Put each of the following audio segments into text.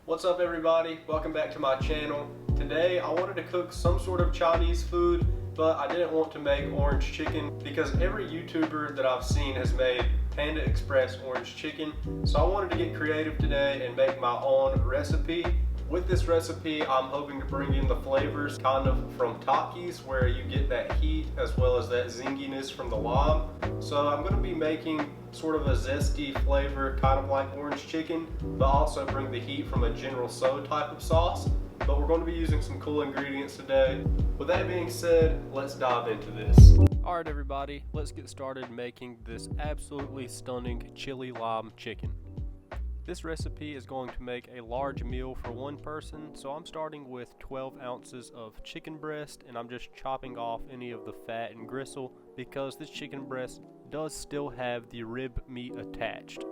What's up everybody? Welcome back to my channel. Today I wanted to cook some sort of Chinese food, but I didn't want to make orange chicken because every YouTuber that I've seen has made Panda Express orange chicken. So I wanted to get creative today and make my own recipe. With this recipe, I'm hoping to bring in the flavors kind of from Takis, where you get that heat as well as that zinginess from the lime. So I'm going to be making sort of a zesty flavor, kind of like orange chicken, but also bring the heat from a General So type of sauce. But we're going to be using some cool ingredients today. With that being said, let's dive into this. Alright everybody, let's get started making this absolutely stunning chili lime chicken. This recipe is going to make a large meal for one person, so I'm starting with 12 ounces of chicken breast, and I'm just chopping off any of the fat and gristle because this chicken breast does still have the rib meat attached.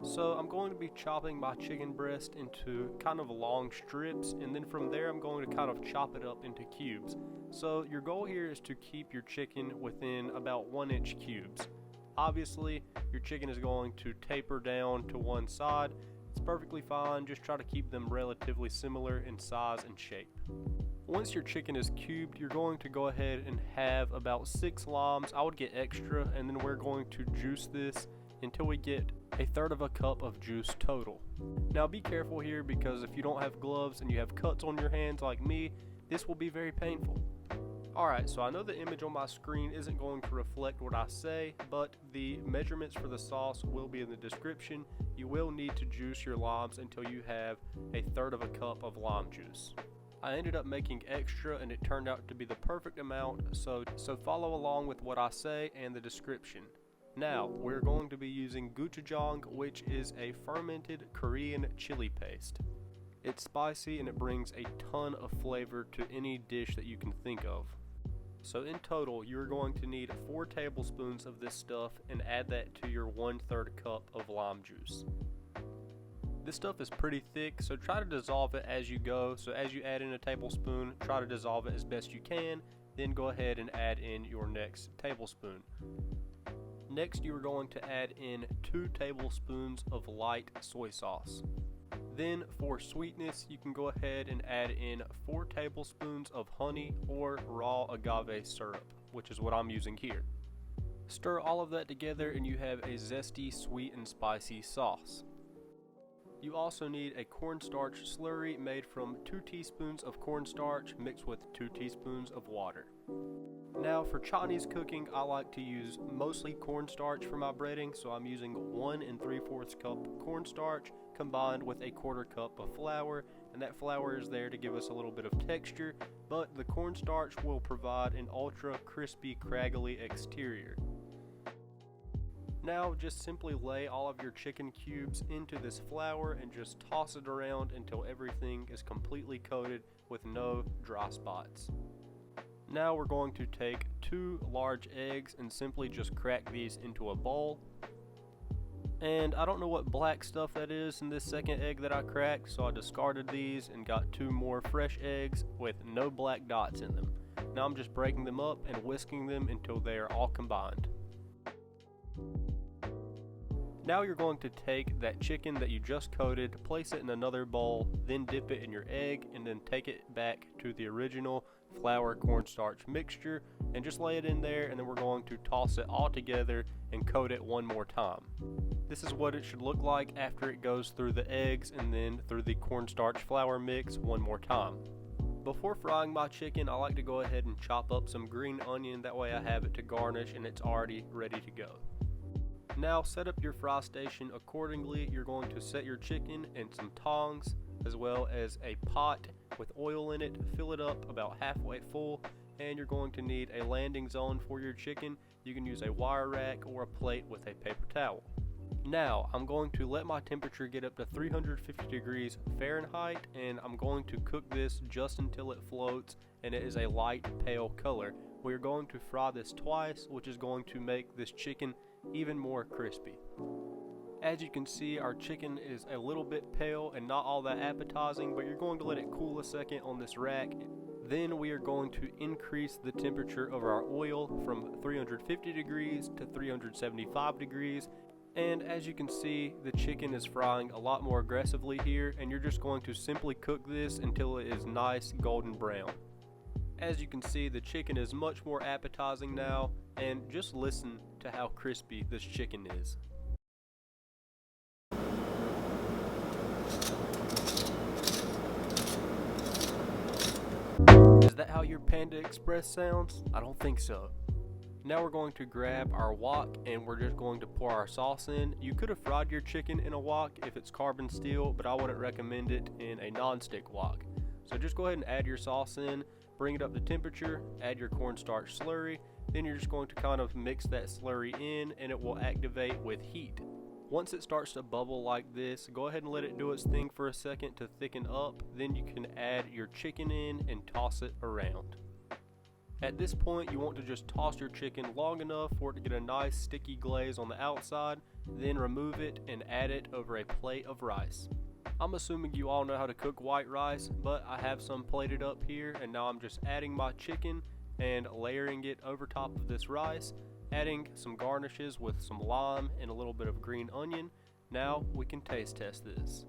So I'm going to be chopping my chicken breast into kind of long strips, and then from there I'm going to kind of chop it up into cubes. So your goal here is to keep your chicken within about 1-inch cubes. Obviously, your chicken is going to taper down to one side. It's perfectly fine, just try to keep them relatively similar in size and shape. Once your chicken is cubed, you're going to go ahead and have about 6 limes. I would get extra, and then we're going to juice this until we get 1/3 cup of juice total. Now be careful here, because if you don't have gloves and you have cuts on your hands like me, this will be very painful. Alright, so I know the image on my screen isn't going to reflect what I say, but the measurements for the sauce will be in the description. You will need to juice your limes until you have 1/3 cup of lime juice. I ended up making extra and it turned out to be the perfect amount, so follow along with what I say and the description. Now, we're going to be using gochujang, which is a fermented Korean chili paste. It's spicy and it brings a ton of flavor to any dish that you can think of. So in total, you're going to need 4 tablespoons of this stuff and add that to your 1/3 cup of lime juice. This stuff is pretty thick, so try to dissolve it as you go. So as you add in a tablespoon, try to dissolve it as best you can, then go ahead and add in your next tablespoon. Next, you are going to add in 2 tablespoons of light soy sauce. Then for sweetness, you can go ahead and add in 4 tablespoons of honey or raw agave syrup, which is what I'm using here. Stir all of that together and you have a zesty, sweet, and spicy sauce. You also need a cornstarch slurry made from 2 teaspoons of cornstarch mixed with 2 teaspoons of water. Now for Chinese cooking, I like to use mostly cornstarch for my breading, so I'm using 1 3/4 cup cornstarch combined with 1/4 cup of flour, and that flour is there to give us a little bit of texture, but the cornstarch will provide an ultra crispy, craggly exterior. Now just simply lay all of your chicken cubes into this flour and just toss it around until everything is completely coated with no dry spots. Now we're going to take 2 large eggs and simply just crack these into a bowl. And I don't know what black stuff that is in this second egg that I cracked, so I discarded these and got 2 more fresh eggs with no black dots in them. Now I'm just breaking them up and whisking them until they are all combined. Now you're going to take that chicken that you just coated, place it in another bowl, then dip it in your egg, and then take it back to the original flour cornstarch mixture and just lay it in there, and then we're going to toss it all together and coat it one more time. This is what it should look like after it goes through the eggs and then through the cornstarch flour mix one more time. Before frying my chicken, I like to go ahead and chop up some green onion, that way I have it to garnish and it's already ready to go. Now set up your fry station accordingly. You're going to set your chicken in some tongs as well as a pot with oil in it. Fill it up about halfway full, and you're going to need a landing zone for your chicken. You can use a wire rack or a plate with a paper towel. Now I'm going to let my temperature get up to 350 degrees Fahrenheit, and I'm going to cook this just until it floats and it is a light pale color. We're going to fry this twice, which is going to make this chicken even more crispy. As you can see, our chicken is a little bit pale and not all that appetizing, but you're going to let it cool a second on this rack. Then we are going to increase the temperature of our oil from 350 degrees to 375 degrees, And as you can see, the chicken is frying a lot more aggressively here, and you're just going to simply cook this until it is nice golden brown. As you can see, the chicken is much more appetizing now, and just listen to how crispy this chicken is. Is that how your Panda Express sounds? I don't think so. Now we're going to grab our wok and we're just going to pour our sauce in. You could have fried your chicken in a wok if it's carbon steel, but I wouldn't recommend it in a non-stick wok. So just go ahead and add your sauce in, bring it up to temperature, add your cornstarch slurry, then you're just going to kind of mix that slurry in and it will activate with heat. Once it starts to bubble like this, go ahead and let it do its thing for a second to thicken up, then you can add your chicken in and toss it around. At this point, you want to just toss your chicken long enough for it to get a nice sticky glaze on the outside, then remove it and add it over a plate of rice. I'm assuming you all know how to cook white rice, but I have some plated up here, and now I'm just adding my chicken and layering it over top of this rice, adding some garnishes with some lime and a little bit of green onion. Now we can taste test this.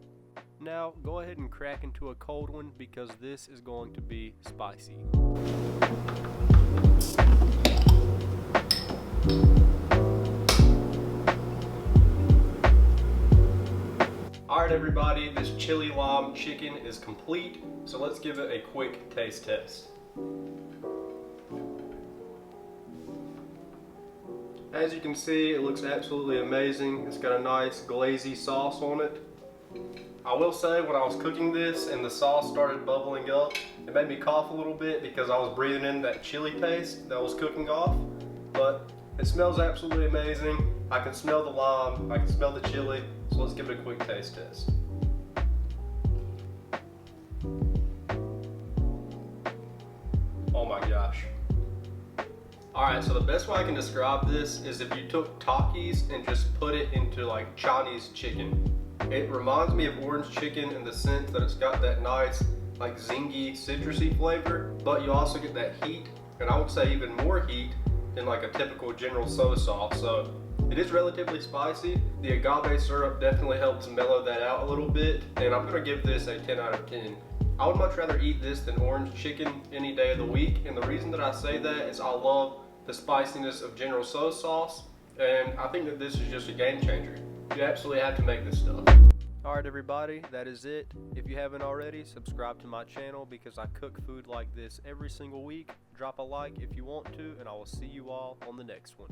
Now go ahead and crack into a cold one because this is going to be spicy. Alright everybody, this chili lime chicken is complete, so let's give it a quick taste test. As you can see, it looks absolutely amazing. It's got a nice glazy sauce on it. I will say, when I was cooking this and the sauce started bubbling up, it made me cough a little bit because I was breathing in that chili taste that was cooking off. But it smells absolutely amazing. I can smell the lime, I can smell the chili, so let's give it a quick taste test. Oh my gosh. Alright, so the best way I can describe this is if you took Takis and just put it into like Chinese chicken. It reminds me of orange chicken in the sense that it's got that nice like zingy citrusy flavor, but you also get that heat, and I would say even more heat than like a typical General soy sauce. So it is relatively spicy. The agave syrup definitely helps mellow that out a little bit, and I'm gonna give this a 10 out of 10. I would much rather eat this than orange chicken any day of the week, and the reason that I say that is I love the spiciness of General soy sauce, and I think that this is just a game changer. You absolutely have to make this stuff. Alright everybody, that is it. If you haven't already, subscribe to my channel because I cook food like this every single week. Drop a like if you want to, and I will see you all on the next one.